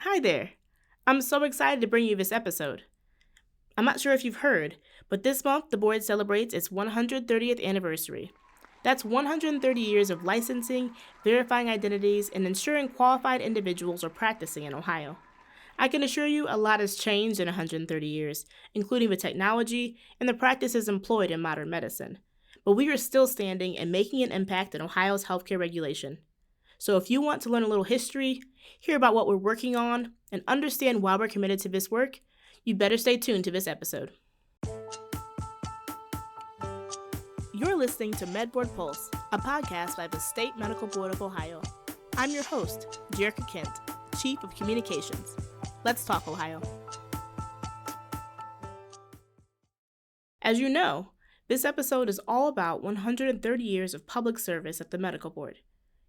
Hi there. I'm so excited to bring you this episode. I'm not sure if you've heard, but this month the board celebrates its 130th anniversary. That's 130 years of licensing, verifying identities, and ensuring qualified individuals are practicing in Ohio. I can assure you a lot has changed in 130 years, including the technology and the practices employed in modern medicine. But we are still standing and making an impact in Ohio's healthcare regulation. So if you want to learn a little history, hear about what we're working on, and understand why we're committed to this work, you better stay tuned to this episode. You're listening to MedBoard Pulse, a podcast by the State Medical Board of Ohio. I'm your host, Jerica Kent, Chief of Communications. Let's talk Ohio. As you know, this episode is all about 130 years of public service at the Medical Board.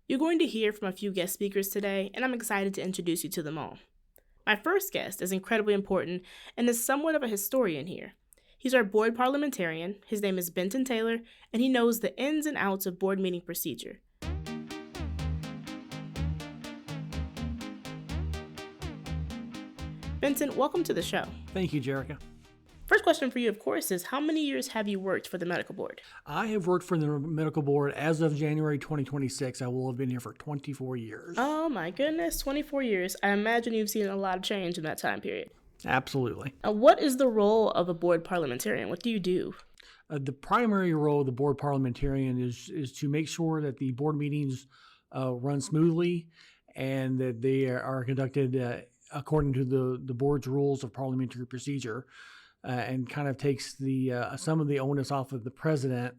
You're going to hear from a few guest speakers today, and I'm excited to introduce you to them all. My first guest is incredibly important and is somewhat of a historian here. He's our board parliamentarian. His name is Benton Taylor, and he knows the ins and outs of board meeting procedure. Benton, welcome to the show. Thank you, Jerica. First question for you, of course, is how many years have you worked for the medical board? I have worked for the medical board as of January 2026. I will have been here for 24 years. Oh my goodness, 24 years. I imagine you've seen a lot of change in that time period. Absolutely. What is the role of a board parliamentarian? What do you do? The primary role of the board parliamentarian is to make sure that the board meetings run smoothly and that they are conducted according to the board's rules of parliamentary procedure. And kind of takes some of the onus off of the president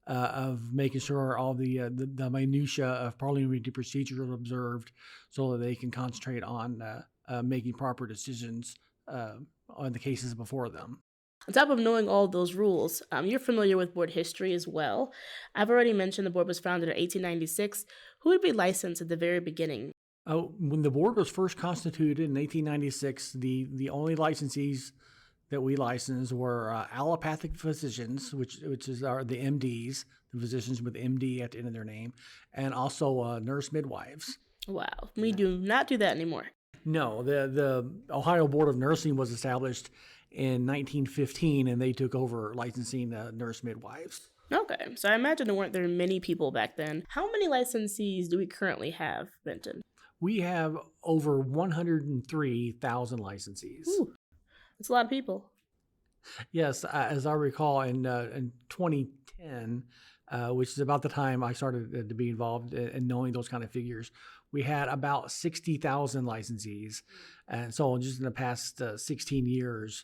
of making sure all the minutia of parliamentary procedure are observed, so that they can concentrate on making proper decisions on the cases before them. On top of knowing all those rules, you're familiar with board history as well. I've already mentioned the board was founded in 1896. Who would be licensed at the very beginning? When the board was first constituted in 1896, the only licensees that we licensed were allopathic physicians, which are the MDs, the physicians with MD at the end of their name, and also nurse midwives. Wow, we do not do that anymore. No, the Ohio Board of Nursing was established in 1915, and they took over licensing nurse midwives. Okay, so I imagine there weren't many people back then. How many licensees do we currently have, Benton? We have over 103,000 licensees. Ooh. It's a lot of people. Yes, as I recall, in 2010, which is about the time I started to be involved in knowing those kind of figures, we had about 60,000 licensees. And so just in the past 16 years,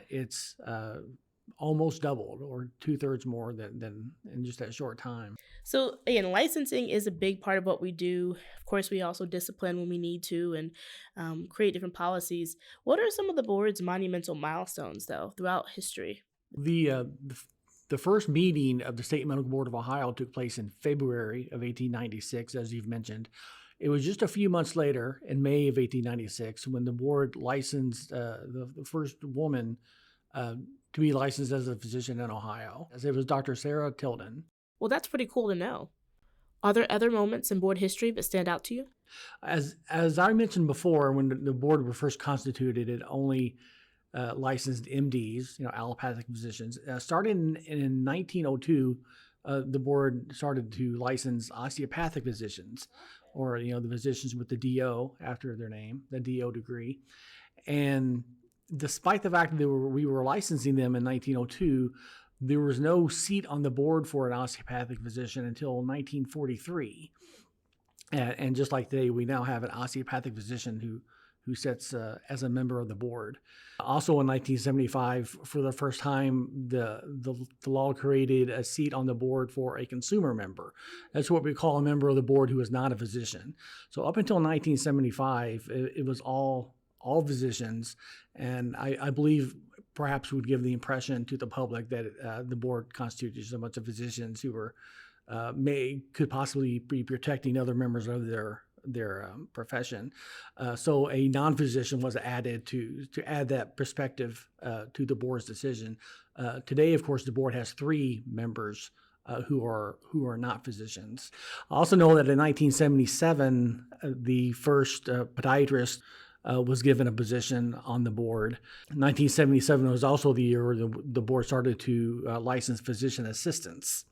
it's almost doubled, or 2/3 more than in just that short time. So again, licensing is a big part of what we do. Of course, we also discipline when we need to and create different policies. What are some of the board's monumental milestones, though, throughout history? The first meeting of the State Medical Board of Ohio took place in February of 1896, as you've mentioned. It was just a few months later, in May of 1896, when the board licensed the first woman to be licensed as a physician in Ohio, as it was Dr. Sarah Tilden. Well, that's pretty cool to know. Are there other moments in board history that stand out to you? As I mentioned before, when the board was first constituted, it only licensed MDs, allopathic physicians. Starting in 1902, the board started to license osteopathic physicians, or the physicians with the DO after their name, the DO degree. And despite the fact that we were licensing them in 1902, there was no seat on the board for an osteopathic physician until 1943. And just like today, we now have an osteopathic physician who sits as a member of the board. Also in 1975, for the first time, the law created a seat on the board for a consumer member. That's what we call a member of the board who is not a physician. So up until 1975, it was all physicians, and I believe perhaps would give the impression to the public that the board constituted so much of physicians who were could possibly be protecting other members of their profession. So a non-physician was added to add that perspective to the board's decision. Today, of course, the board has 3 members who are not physicians. I also know that in 1977, the first podiatrist was given a position on the board. 1977 was also the year where the board started to license physician assistants.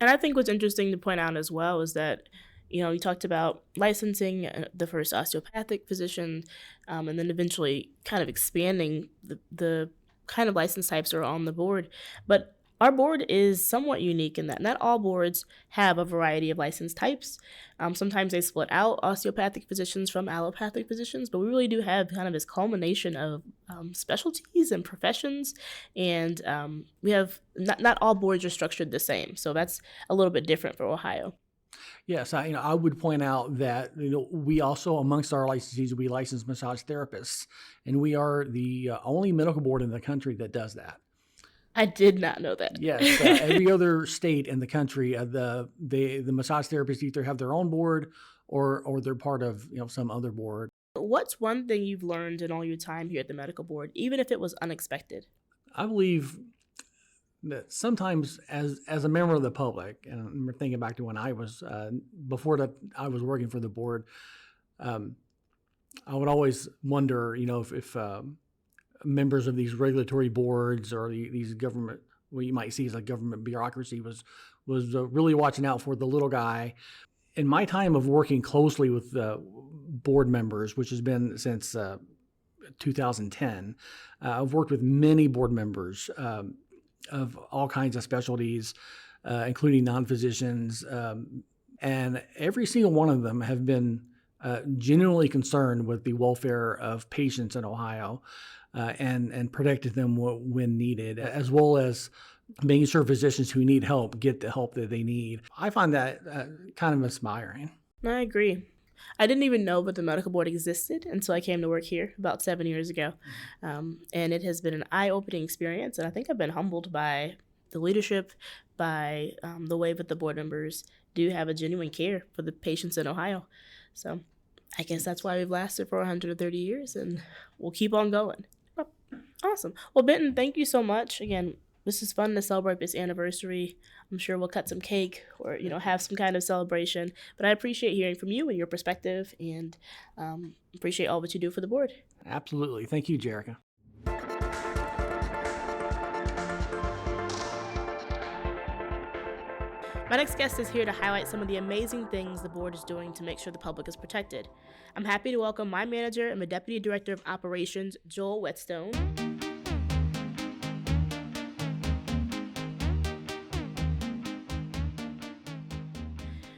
And I think what's interesting to point out as well is that, you talked about licensing the first osteopathic physician, and then eventually kind of expanding the kind of license types are on the board. But our board is somewhat unique in that not all boards have a variety of license types. Sometimes they split out osteopathic physicians from allopathic physicians, but we really do have kind of this culmination of specialties and professions, and we have not all boards are structured the same, so that's a little bit different for Ohio. Yes, I would point out that we also, amongst our licensees, we license massage therapists, and we are the only medical board in the country that does that. I did not know that. Yes, every other state in the country, the massage therapists either have their own board or they're part of some other board. What's one thing you've learned in all your time here at the medical board, even if it was unexpected? I believe that sometimes, as a member of the public, and I'm thinking back to when I was before that I was working for the board, I would always wonder, if members of these regulatory boards or these government, what you might see as a government bureaucracy, was really watching out for the little guy. In my time of working closely with board members, which has been since 2010, I've worked with many board members of all kinds of specialties, including non-physicians, and every single one of them have been genuinely concerned with the welfare of patients in Ohio, and protected them when needed, as well as making sure physicians who need help get the help that they need. I find that kind of inspiring. I agree. I didn't even know that the medical board existed until I came to work here about 7 years ago. And it has been an eye-opening experience. And I think I've been humbled by the leadership, by the way that the board members do have a genuine care for the patients in Ohio. So I guess that's why we've lasted for 130 years, and we'll keep on going. Awesome. Well, Benton, thank you so much. Again, this is fun to celebrate this anniversary. I'm sure we'll cut some cake or, have some kind of celebration. But I appreciate hearing from you and your perspective, and appreciate all that you do for the board. Absolutely. Thank you, Jerica. My next guest is here to highlight some of the amazing things the board is doing to make sure the public is protected. I'm happy to welcome my manager and the Deputy Director of Operations, Joel Whetstone.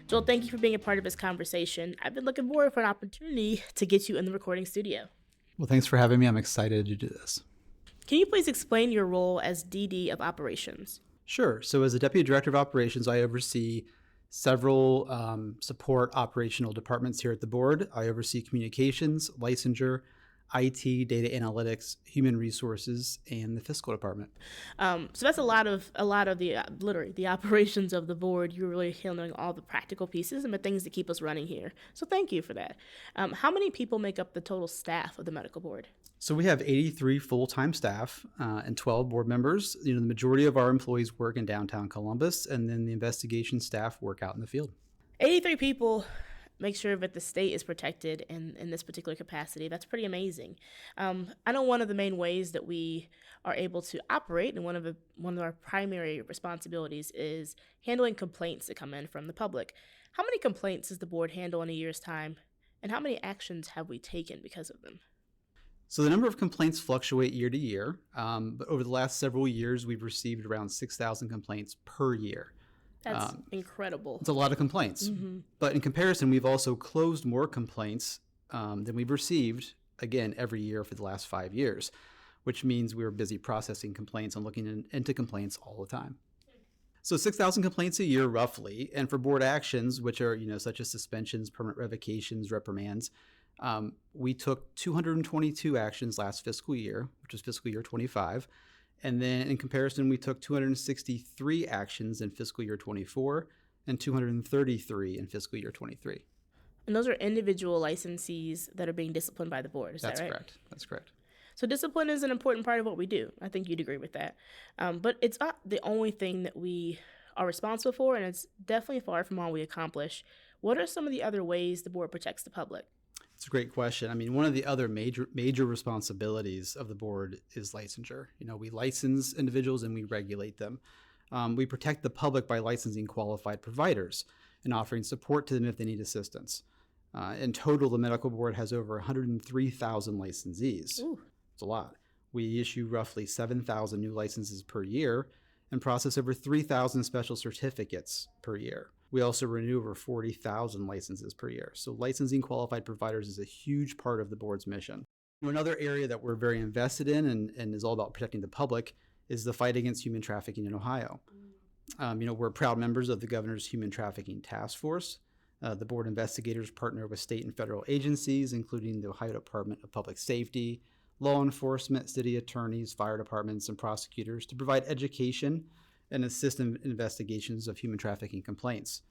Joel, thank you for being a part of this conversation. I've been looking forward for an opportunity to get you in the recording studio. Well, thanks for having me. I'm excited to do this. Can you please explain your role as DD of Operations? Sure. So as the Deputy Director of Operations, I oversee several support operational departments here at the board. I oversee communications, licensure, IT, data analytics, human resources, and the fiscal department. So that's a lot of the literally the operations of the board. You're really handling all the practical pieces and the things that keep us running here. So thank you for that. How many people make up the total staff of the medical board? So we have 83 full-time staff and 12 board members. The majority of our employees work in downtown Columbus, and then the investigation staff work out in the field. 83 people make sure that the state is protected in this particular capacity. That's pretty amazing. I know one of the main ways that we are able to operate, and one of our primary responsibilities is handling complaints that come in from the public. How many complaints does the board handle in a year's time, and how many actions have we taken because of them? So the number of complaints fluctuate year to year, but over the last several years, we've received around 6,000 complaints per year. That's incredible. It's a lot of complaints. Mm-hmm. But in comparison, we've also closed more complaints than we've received, again, every year for the last 5 years, which means we were busy processing complaints and looking into complaints all the time. So 6,000 complaints a year, roughly. And for board actions, which are, such as suspensions, permanent revocations, reprimands, we took 222 actions last fiscal year, which was fiscal year 25. And then in comparison, we took 263 actions in fiscal year 24 and 233 in fiscal year 23. And those are individual licensees that are being disciplined by the board. Is that right? That's correct. That's correct. So discipline is an important part of what we do. I think you'd agree with that. But it's not the only thing that we are responsible for, and it's definitely far from all we accomplish. What are some of the other ways the board protects the public? It's a great question. I mean, one of the other major responsibilities of the board is licensure. We license individuals and we regulate them. We protect the public by licensing qualified providers and offering support to them if they need assistance. In total, the medical board has over 103,000 licensees. Ooh. It's a lot. We issue roughly 7,000 new licenses per year and process over 3,000 special certificates per year. We also renew over 40,000 licenses per year. So licensing qualified providers is a huge part of the board's mission. Another area that we're very invested in and is all about protecting the public is the fight against human trafficking in Ohio. We're proud members of the Governor's Human Trafficking Task Force. The board investigators partner with state and federal agencies, including the Ohio Department of Public Safety, law enforcement, city attorneys, fire departments, and prosecutors to provide education and assist in investigations of human trafficking complaints.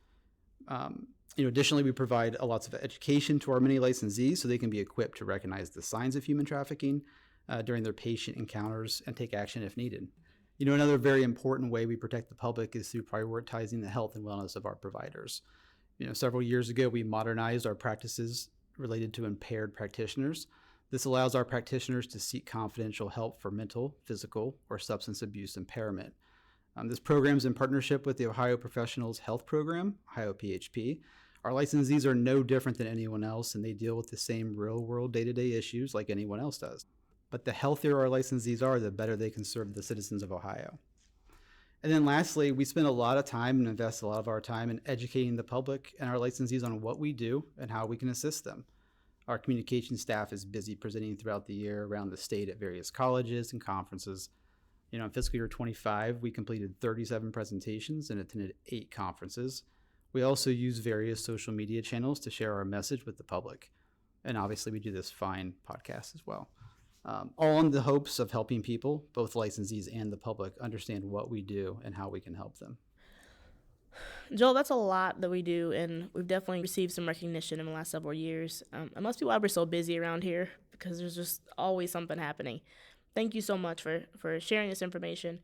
Additionally, we provide lots of education to our many licensees so they can be equipped to recognize the signs of human trafficking during their patient encounters and take action if needed. Another very important way we protect the public is through prioritizing the health and wellness of our providers. Several years ago, we modernized our practices related to impaired practitioners. This allows our practitioners to seek confidential help for mental, physical, or substance abuse impairment. This program is in partnership with the Ohio Professionals Health Program, Ohio PHP. Our licensees are no different than anyone else, and they deal with the same real-world day-to-day issues like anyone else does. But the healthier our licensees are, the better they can serve the citizens of Ohio. And then lastly, we spend a lot of time and invest a lot of our time in educating the public and our licensees on what we do and how we can assist them. Our communication staff is busy presenting throughout the year around the state at various colleges and conferences. In fiscal year 25, we completed 37 presentations and attended 8 conferences. We also use various social media channels to share our message with the public. And obviously, we do this fine podcast as well. All in the hopes of helping people, both licensees and the public, understand what we do and how we can help them. Joel, that's a lot that we do, and we've definitely received some recognition in the last several years. It must be why we're so busy around here, because there's just always something happening. Thank you so much for sharing this information.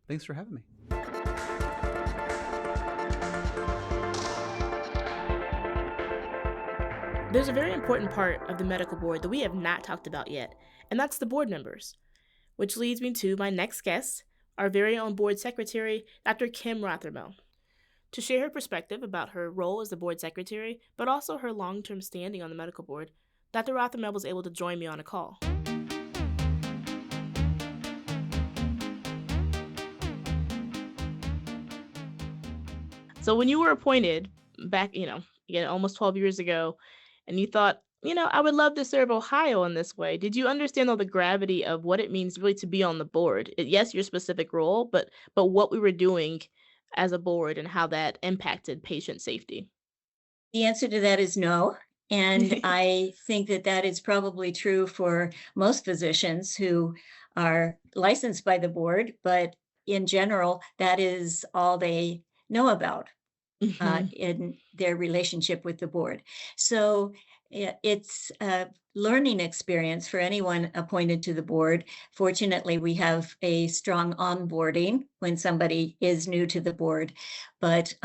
Thanks for having me. There's a very important part of the medical board that we have not talked about yet, and that's the board members, which leads me to my next guest, our very own board secretary, Dr. Kim Rothermel, to share her perspective about her role as the board secretary, but also her long-term standing on the medical board. Dr. Rothermel was able to join me on a call. So when you were appointed back, again, almost 12 years ago, and you thought, I would love to serve Ohio in this way, did you understand all the gravity of what it means really to be on the board? Yes, your specific role, but what we were doing as a board and how that impacted patient safety? The answer to that is no. And I think that is probably true for most physicians who are licensed by the board, but in general, that is all they know about in their relationship with the board. So it's a learning experience for anyone appointed to the board. Fortunately, we have a strong onboarding when somebody is new to the board, but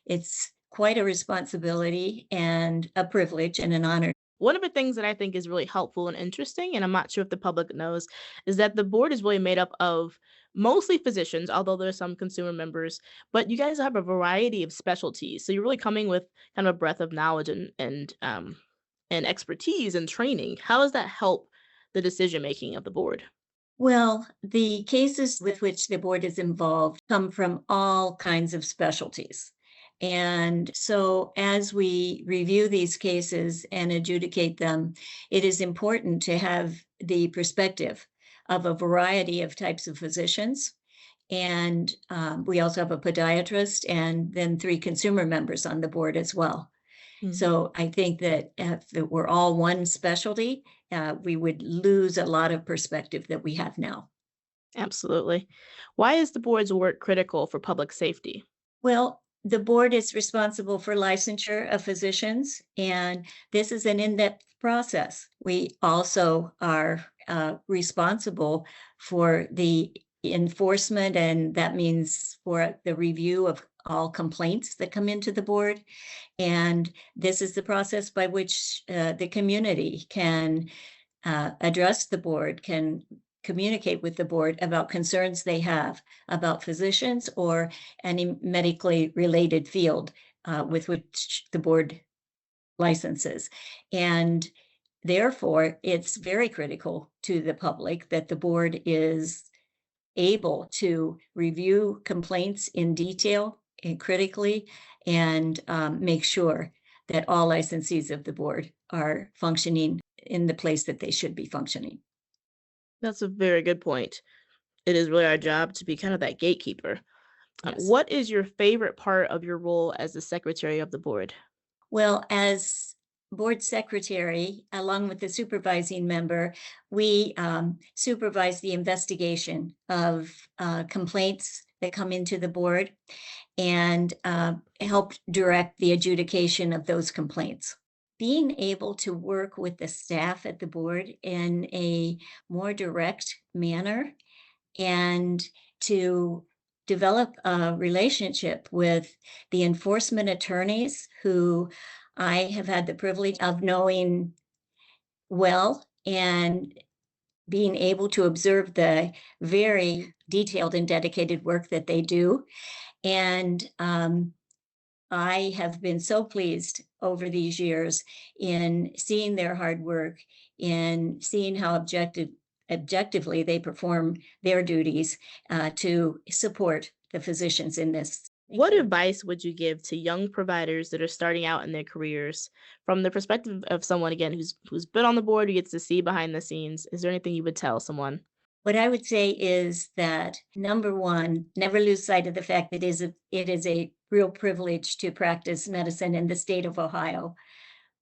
it's quite a responsibility and a privilege and an honor. One of the things that I think is really helpful and interesting, and I'm not sure if the public knows, is that the board is really made up of mostly physicians, although there's some consumer members, but you guys have a variety of specialties. So you're really coming with kind of a breadth of knowledge and expertise and training. How does that help the decision making of the board? Well, the cases with which the board is involved come from all kinds of specialties. And so as we review these cases and adjudicate them, it is important to have the perspective of a variety of types of physicians. And we also have a podiatrist and then 3 consumer members on the board as well. So I think that if it were all one specialty, we would lose a lot of perspective that we have now. Absolutely. Why is the board's work critical for public safety? Well, the board is responsible for licensure of physicians, and this is an in-depth process. We also are responsible for the enforcement, and that means for the review of all complaints that come into the board. And this is the process by which the community can address the board, can communicate with the board about concerns they have about physicians or any medically related field with which the board licenses. And therefore, it's very critical to the public that the board is able to review complaints in detail and critically and make sure that all licensees of the board are functioning in the place that they should be functioning. That's a very good point. It is really our job to be kind of that gatekeeper. Yes. What is your favorite part of your role as the secretary of the board? Well, as board secretary, along with the supervising member, we supervise the investigation of complaints that come into the board and help direct the adjudication of those complaints. Being able to work with the staff at the board in a more direct manner and to develop a relationship with the enforcement attorneys who I have had the privilege of knowing well and being able to observe the very detailed and dedicated work that they do. And I have been so pleased over these years in seeing their hard work, in seeing how objectively they perform their duties to support the physicians in this. What advice would you give to young providers that are starting out in their careers from the perspective of someone again who's been on the board, who gets to see behind the scenes? Is there anything you would tell someone? What I would say is that number one, never lose sight of the fact that it is a real privilege to practice medicine in the state of Ohio.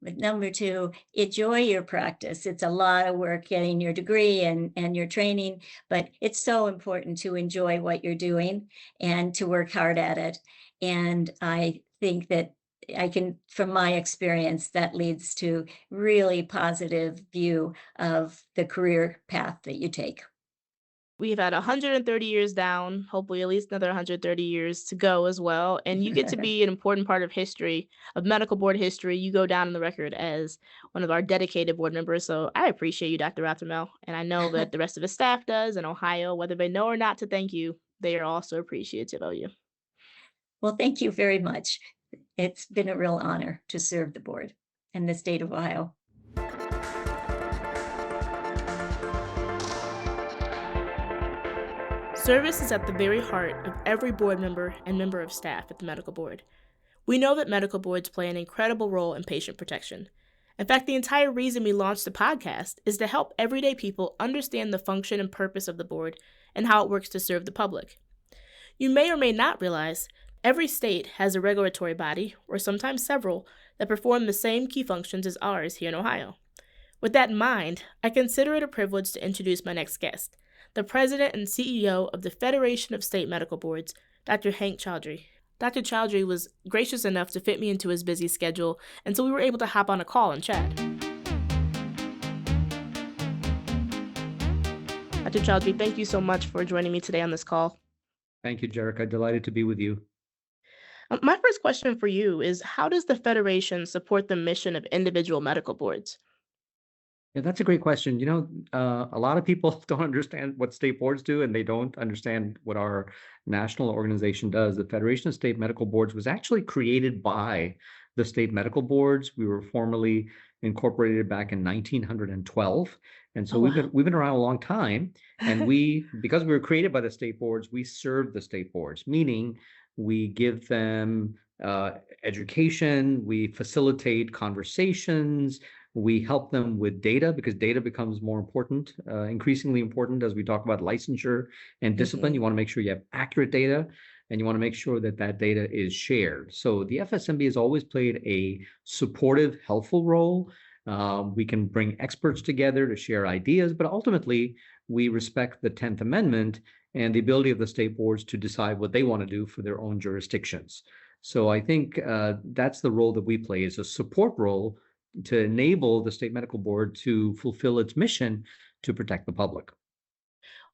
But number two, enjoy your practice. It's a lot of work getting your degree and your training, but it's so important to enjoy what you're doing and to work hard at it. And I think that from my experience, that leads to really positive view of the career path that you take. We've had 130 years down, hopefully at least another 130 years to go as well. And you get to be an important part of history, of medical board history. You go down in the record as one of our dedicated board members. So I appreciate you, Dr. Rothermel. And I know that the rest of the staff does in Ohio, whether they know or not to thank you, they are also appreciative of you. Well, thank you very much. It's been a real honor to serve the board and the state of Ohio. Service is at the very heart of every board member and member of staff at the medical board. We know that medical boards play an incredible role in patient protection. In fact, the entire reason we launched the podcast is to help everyday people understand the function and purpose of the board and how it works to serve the public. You may or may not realize every state has a regulatory body, or sometimes several, that perform the same key functions as ours here in Ohio. With that in mind, I consider it a privilege to introduce my next guest, the president and CEO of the Federation of State Medical Boards, Dr. Hank Chaudhry. Dr. Chaudhry was gracious enough to fit me into his busy schedule, and so we were able to hop on a call and chat. Dr. Chaudhry, thank you so much for joining me today on this call. Thank you, Jerica. Delighted to be with you. My first question for you is, how does the Federation support the mission of individual medical boards? Yeah, that's a great question. A lot of people don't understand what state boards do, and they don't understand what our national organization does. The Federation of State Medical Boards was actually created by the state medical boards. We were formally incorporated back in 1912. And so we've been around a long time. And because we were created by the state boards, we serve the state boards, meaning we give them education, we facilitate conversations, we help them with data because data becomes more important, increasingly important as we talk about licensure and discipline. You want to make sure you have accurate data and you want to make sure that that data is shared. So the FSMB has always played a supportive, helpful role. We can bring experts together to share ideas, but ultimately we respect the 10th Amendment and the ability of the state boards to decide what they want to do for their own jurisdictions. So I think that's the role that we play, is a support role to enable the state medical board to fulfill its mission to protect the public.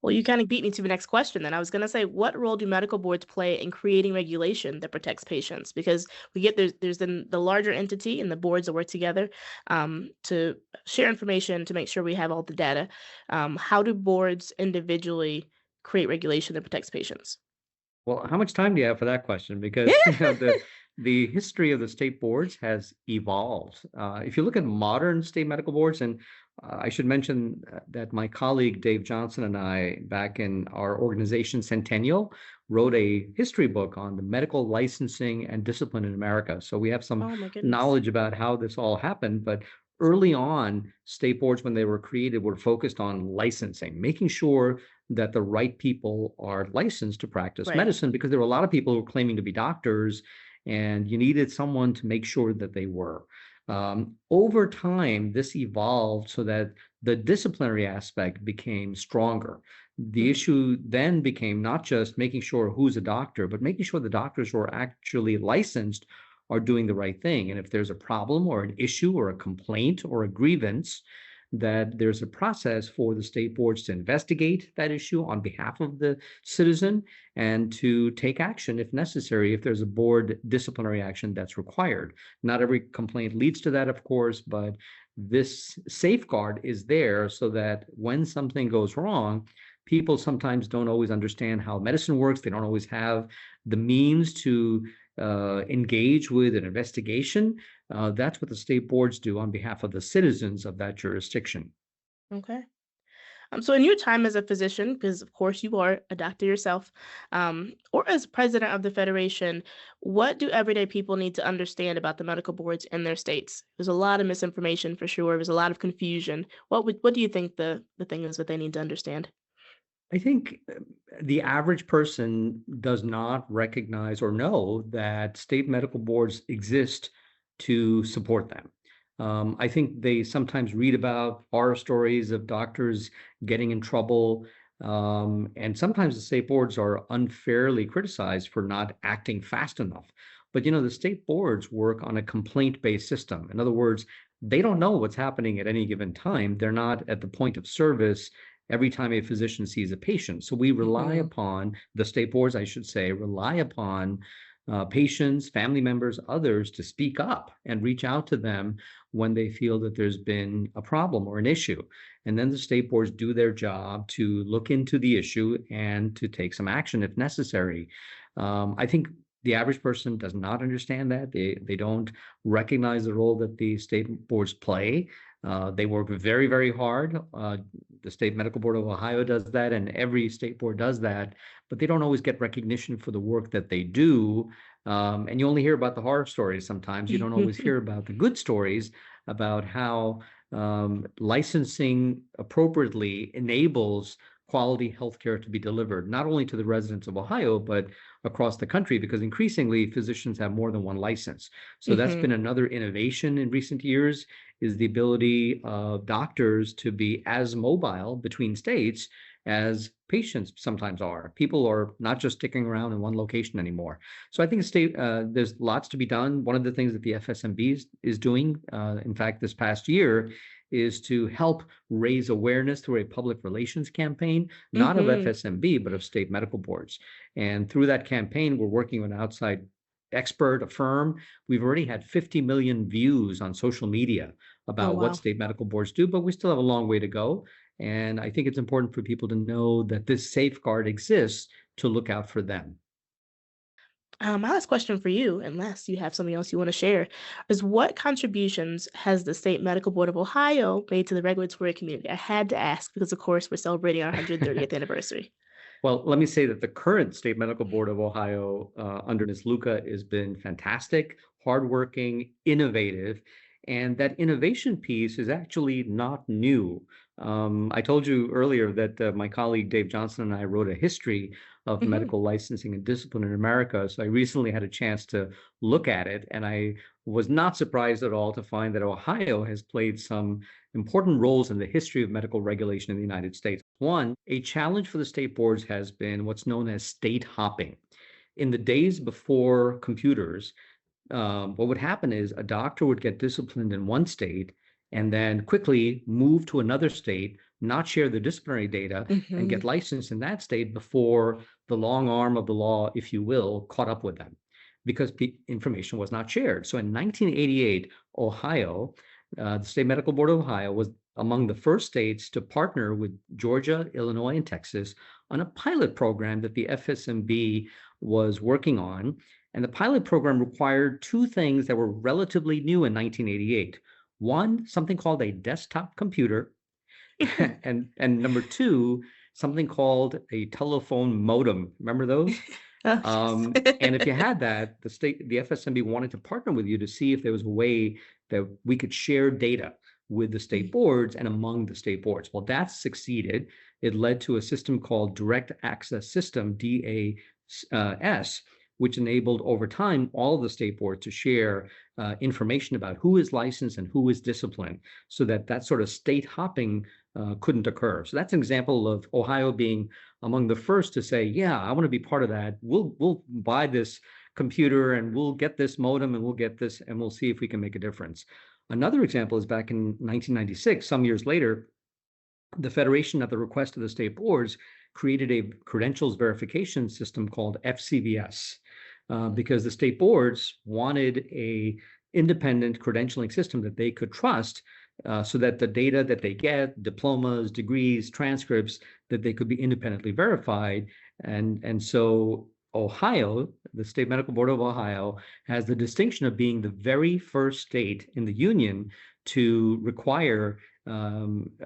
Well, you kind of beat me to the next question then. I was going to say, what role do medical boards play in creating regulation that protects patients? Because we get there's then the larger entity and the boards that work together to share information to make sure we have all the data. How do boards individually create regulation that protects patients? Well, how much time do you have for that question? Yeah. Because the history of the state boards has evolved. If you look at modern state medical boards, and I should mention that my colleague Dave Johnson and I, back in our organization Centennial, wrote a history book on the medical licensing and discipline in America. So we have some Oh my goodness. knowledge about how this all happened. But early on, state boards, when they were created, were focused on licensing, making sure that the right people are licensed to practice Right. medicine, because there were a lot of people who were claiming to be doctors, and you needed someone to make sure that they were. Over time, this evolved so that the disciplinary aspect became stronger. The Mhm. issue then became not just making sure who's a doctor, but making sure the doctors who are actually licensed are doing the right thing. And if there's a problem or an issue or a complaint or a grievance, that there's a process for the state boards to investigate that issue on behalf of the citizen and to take action if necessary, if there's a board disciplinary action that's required. Not every complaint leads to that, of course, but this safeguard is there so that when something goes wrong, people sometimes don't always understand how medicine works. They don't always have the means to engage with an investigation. That's what the state boards do on behalf of the citizens of that jurisdiction. Okay. So in your time as a physician, because of course you are a doctor yourself, or as president of the federation, what do everyday people need to understand about the medical boards in their states? There's a lot of misinformation for sure. There's a lot of confusion. What do you think the thing is that they need to understand? I think the average person does not recognize or know that state medical boards exist to support them. I think they sometimes read about horror stories of doctors getting in trouble. And sometimes the state boards are unfairly criticized for not acting fast enough. But the state boards work on a complaint-based system. In other words, they don't know what's happening at any given time. They're not at the point of service every time a physician sees a patient. So we rely Mhm. upon the state boards, I should say, rely upon patients, family members, others to speak up and reach out to them when they feel that there's been a problem or an issue. And then the state boards do their job to look into the issue and to take some action if necessary. I think the average person does not understand that. They don't recognize the role that the state boards play. They work very, very hard. The State Medical Board of Ohio does that, and every state board does that, but they don't always get recognition for the work that they do. And you only hear about the horror stories sometimes. You don't always hear about the good stories about how licensing appropriately enables quality healthcare to be delivered, not only to the residents of Ohio, but across the country, because increasingly physicians have more than one license. So that's Mhm. been another innovation in recent years, is the ability of doctors to be as mobile between states as patients sometimes are. People are not just sticking around in one location anymore. So I think there's lots to be done. One of the things that the FSMB is doing, in fact, this past year, is to help raise awareness through a public relations campaign, not of Mhm. FSMB, but of state medical boards. And through that campaign, we're working with an outside expert, a firm. We've already had 50 million views on social media Oh about what wow. state medical boards do, but we still have a long way to go. And I think it's important for people to know that this safeguard exists to look out for them. My last question for you, unless you have something else you want to share, is what contributions has the State Medical Board of Ohio made to the regulatory community? I had to ask because, of course, we're celebrating our 130th anniversary. Well, let me say that the current State Medical Board of Ohio, under Ms. Luca, has been fantastic, hardworking, innovative, and that innovation piece is actually not new. I told you earlier that my colleague Dave Johnson and I wrote a history of Hmm. medical licensing and discipline in America. So I recently had a chance to look at it, and I was not surprised at all to find that Ohio has played some important roles in the history of medical regulation in the United States. One, a challenge for the state boards has been what's known as state hopping. In the days before computers, what would happen is a doctor would get disciplined in one state and then quickly move to another state not share the disciplinary data, and get Mhm. licensed in that state before the long arm of the law, if you will, caught up with them because information was not shared. So in 1988, Ohio, the State Medical Board of Ohio was among the first states to partner with Georgia, Illinois, and Texas on a pilot program that the FSMB was working on. And the pilot program required two things that were relatively new in 1988. One, something called a desktop computer, and number two, something called a telephone modem. Remember those? Oh, And if you had that, the FSMB wanted to partner with you to see if there was a way that we could share data with the state boards and among the state boards. Well, that succeeded. It led to a system called Direct Access System, DAS, which enabled over time all of the state boards to share information about who is licensed and who is disciplined, so that sort of state hopping couldn't occur. So that's an example of Ohio being among the first to say, yeah, I want to be part of that. We'll buy this computer and we'll get this modem and we'll get this and we'll see if we can make a difference. Another example is back in 1996, some years later, the Federation, at the request of the state boards, created a credentials verification system called FCVS because the state boards wanted a independent credentialing system that they could trust so that the data that they get, diplomas, degrees, transcripts, that they could be independently verified. And so Ohio, the State Medical Board of Ohio, has the distinction of being the very first state in the union to require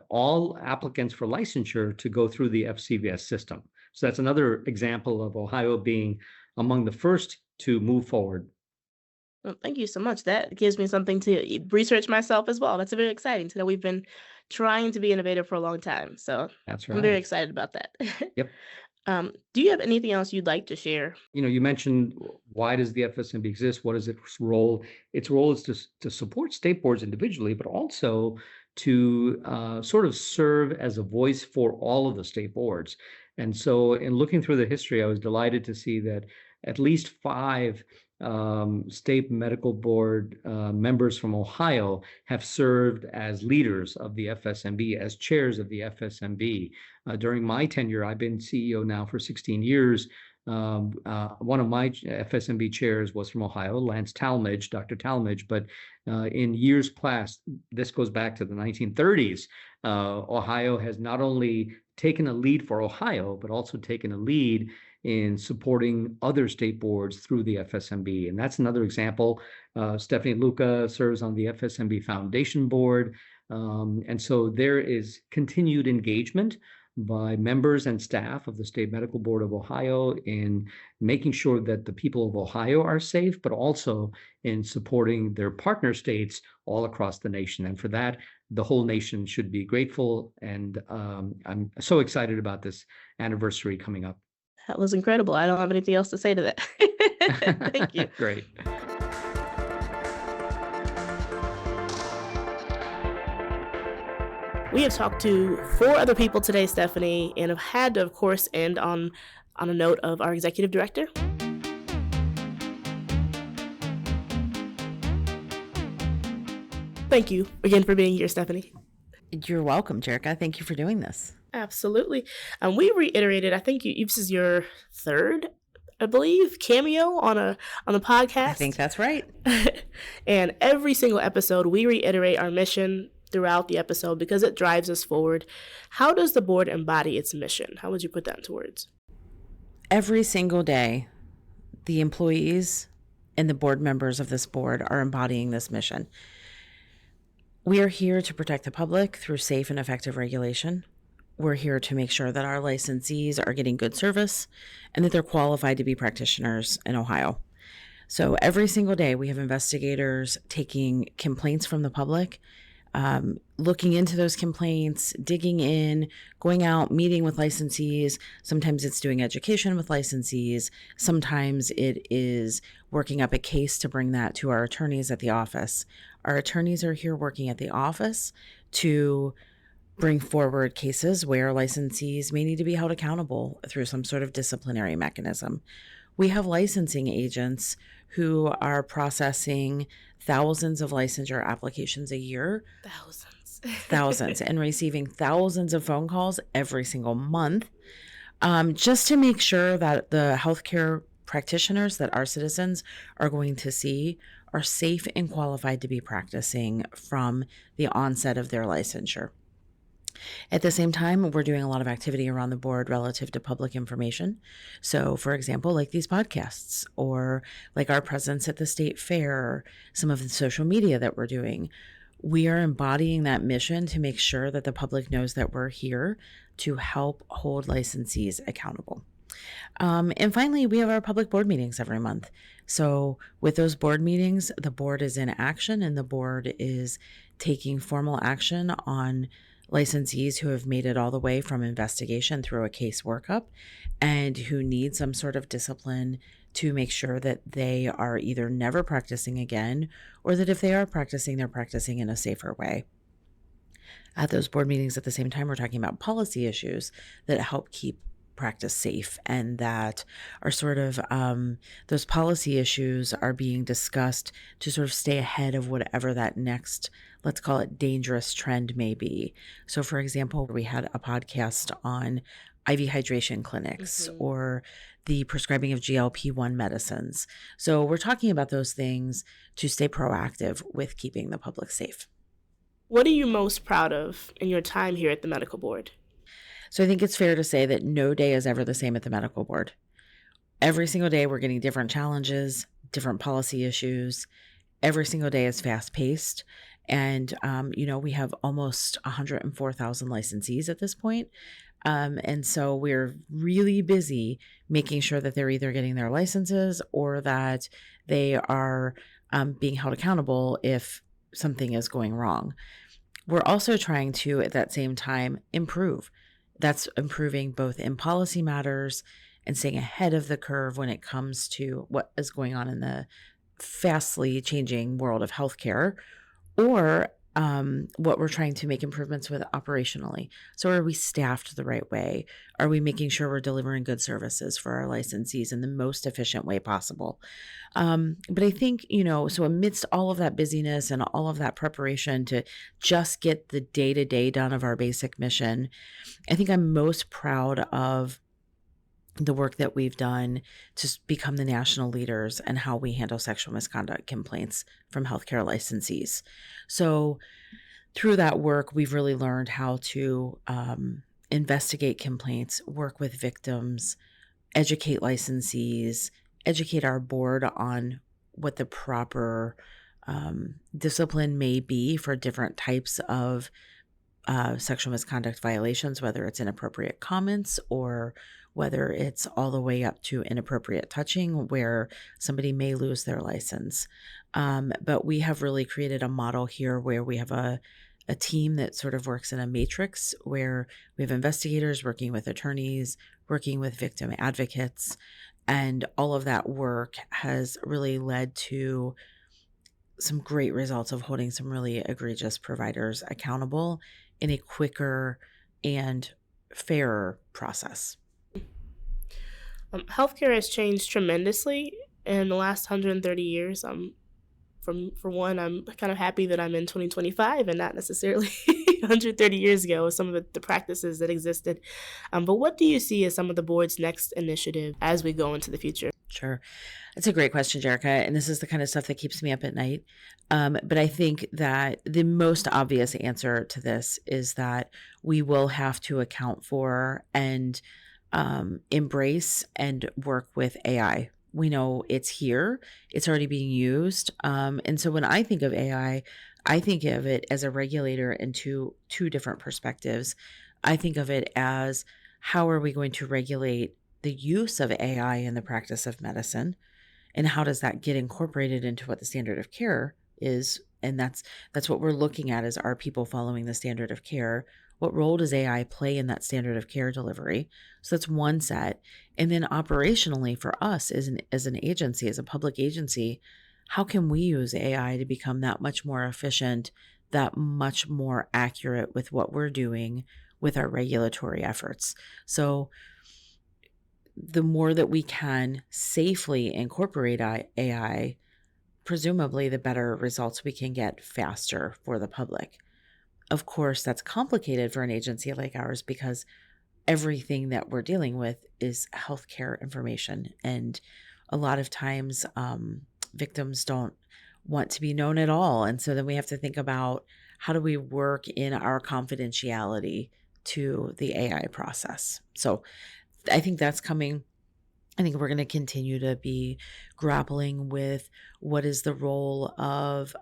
all applicants for licensure to go through the FCVS system. So that's another example of Ohio being among the first to move forward. Well, thank you so much. That gives me something to research myself as well. That's very exciting to know we've been trying to be innovative for a long time. So That's I'm very right. excited about that. Yep. Do you have anything else you'd like to share? You mentioned, why does the FSMB exist? What is its role? Its role is to support state boards individually, but also to sort of serve as a voice for all of the state boards. And so in looking through the history, I was delighted to see that at least 5 state medical board members from Ohio have served as leaders of the FSMB, as chairs of the FSMB. During my tenure, I've been CEO now for 16 years. One of my FSMB chairs was from Ohio, Lance Talmadge, Dr. Talmadge, but in years past, this goes back to the 1930s, Ohio has not only taken a lead for Ohio, but also taken a lead in supporting other state boards through the FSMB. And that's another example. Stephanie Luca serves on the FSMB Foundation Board. And so there is continued engagement by members and staff of the State Medical Board of Ohio in making sure that the people of Ohio are safe, but also in supporting their partner states all across the nation. And for that, the whole nation should be grateful. And I'm so excited about this anniversary coming up. That was incredible. I don't have anything else to say to that. Thank you. Great. We have talked to 4 other people today, Stephanie, and have had to, of course, end on a note of our executive director. Thank you again for being here, Stephanie. You're welcome, Jerica. Thank you for doing this. Absolutely. And we reiterated, I think this is your 3rd, I believe, cameo on a podcast. I think that's right. And every single episode, we reiterate our mission throughout the episode because it drives us forward. How does the board embody its mission? How would you put that into words? Every single day, the employees and the board members of this board are embodying this mission. We are here to protect the public through safe and effective regulation. We're here to make sure that our licensees are getting good service and that they're qualified to be practitioners in Ohio. So every single day, we have investigators taking complaints from the public, looking into those complaints, digging in, going out, meeting with licensees. Sometimes it's doing education with licensees. Sometimes it is working up a case to bring that to our attorneys at the office. Our attorneys are here working at the office to bring forward cases where licensees may need to be held accountable through some sort of disciplinary mechanism. We have licensing agents who are processing thousands of licensure applications a year. Thousands. and receiving thousands of phone calls every single month, just to make sure that the healthcare practitioners that our citizens are going to see are safe and qualified to be practicing from the onset of their licensure. At the same time, we're doing a lot of activity around the board relative to public information. So, for example, like these podcasts, or like our presence at the state fair, some of the social media that we're doing. We are embodying that mission to make sure that the public knows that we're here to help hold licensees accountable. And finally, we have our public board meetings every month. So with those board meetings, the board is in action, and the board is taking formal action on licensees who have made it all the way from investigation through a case workup and who need some sort of discipline to make sure that they are either never practicing again, or that if they are practicing, they're practicing in a safer way. At those board meetings at the same time, we're talking about policy issues that help keep practice safe, and that are sort of those policy issues are being discussed to sort of stay ahead of whatever that next, let's call it, dangerous trend may be. So for example, we had a podcast on IV hydration clinics or the prescribing of GLP-1 medicines. So we're talking about those things to stay proactive with keeping the public safe. What are you most proud of in your time here at the medical board? So I think it's fair to say that no day is ever the same at the medical board. Every single day we're getting different challenges, different policy issues. Every single day is fast paced. And, we have almost 104,000 licensees at this point. And so we're really busy making sure that they're either getting their licenses or that they are being held accountable if something is going wrong. We're also trying to, at that same time, improve. That's improving both in policy matters and staying ahead of the curve when it comes to what is going on in the fastly changing world of healthcare, or what we're trying to make improvements with operationally. So are we staffed the right way? Are we making sure we're delivering good services for our licensees in the most efficient way possible? But I think, so amidst all of that busyness and all of that preparation to just get the day-to-day done of our basic mission, I think I'm most proud of the work that we've done to become the national leaders and how we handle sexual misconduct complaints from healthcare licensees. So through that work, we've really learned how to investigate complaints, work with victims, educate licensees, educate our board on what the proper discipline may be for different types of sexual misconduct violations, whether it's inappropriate comments or whether it's all the way up to inappropriate touching where somebody may lose their license. But we have really created a model here where we have a team that sort of works in a matrix where we have investigators working with attorneys, working with victim advocates, and all of that work has really led to some great results of holding some really egregious providers accountable in a quicker and fairer process. Healthcare has changed tremendously in the last 130 years. For one, I'm kind of happy that I'm in 2025 and not necessarily 130 years ago with some of the practices that existed. But what do you see as some of the board's next initiative as we go into the future? Sure. That's a great question, Jerica. And this is the kind of stuff that keeps me up at night. But I think that the most obvious answer to this is that we will have to account for and embrace and work with AI. We know it's here. It's already being used. And so when I think of AI, I think of it as a regulator in two different perspectives. I think of it as how are we going to regulate the use of AI in the practice of medicine, and how does that get incorporated into what the standard of care is? And that's what we're looking at is, are people following the standard of care? What role does AI play in that standard of care delivery? So that's one set. And then operationally for us as an agency, as a public agency, how can we use AI to become that much more efficient, that much more accurate with what we're doing with our regulatory efforts? So the more that we can safely incorporate AI, presumably the better results we can get faster for the public. of course, that's complicated for an agency like ours because everything that we're dealing with is healthcare information. And a lot of times victims don't want to be known at all. And so then we have to think about how do we work in our confidentiality to the AI process. So I think that's coming. I think we're going to continue to be grappling with what is the role of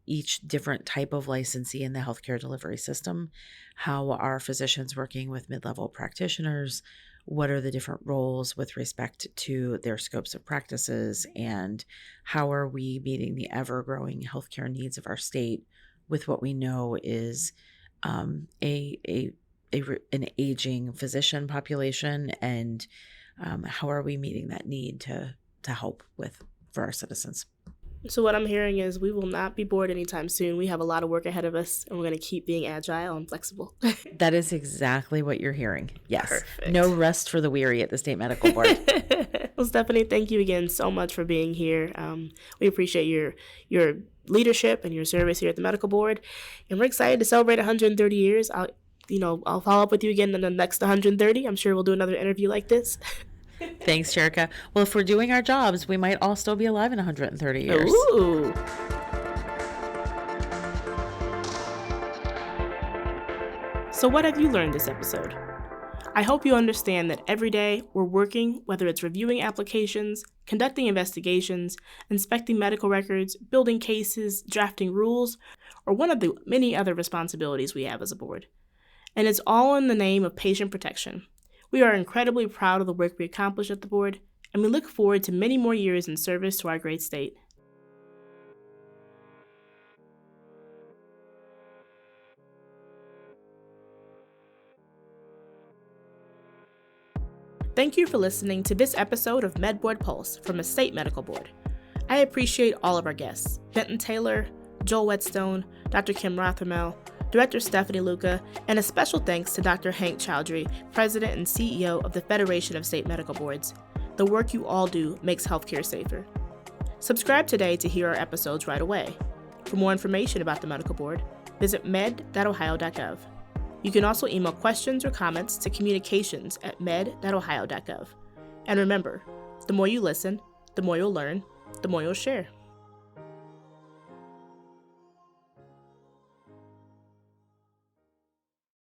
each different type of licensee in the healthcare delivery system. How are physicians working with mid-level practitioners? What are the different roles with respect to their scopes of practices? And how are we meeting the ever-growing healthcare needs of our state with what we know is an aging physician population? And how are we meeting that need to help for our citizens? So what I'm hearing is we will not be bored anytime soon. We have a lot of work ahead of us, and we're going to keep being agile and flexible. That is exactly what you're hearing. Yes. Perfect. No rest for the weary at the State Medical Board. Well, Stephanie, thank you again so much for being here. We appreciate your leadership and your service here at the Medical Board, and we're excited to celebrate 130 years. I'll follow up with you again in the next 130. I'm sure we'll do another interview like this. Thanks, Jerica. Well, if we're doing our jobs, we might all still be alive in 130 years. Ooh. So what have you learned this episode? I hope you understand that every day we're working, whether it's reviewing applications, conducting investigations, inspecting medical records, building cases, drafting rules, or one of the many other responsibilities we have as a board. And it's all in the name of patient protection. We are incredibly proud of the work we accomplished at the board, and we look forward to many more years in service to our great state. Thank you for listening to this episode of MedBoard Pulse from the State Medical Board. I appreciate all of our guests, Benton Taylor, Joel Whetstone, Dr. Kim Rothermel, Director Stephanie Luca, and a special thanks to Dr. Hank Chowdhury, President and CEO of the Federation of State Medical Boards. The work you all do makes healthcare safer. Subscribe today to hear our episodes right away. For more information about the Medical Board, visit med.ohio.gov. You can also email questions or comments to communications@med.ohio.gov. And remember, the more you listen, the more you'll learn, the more you'll share.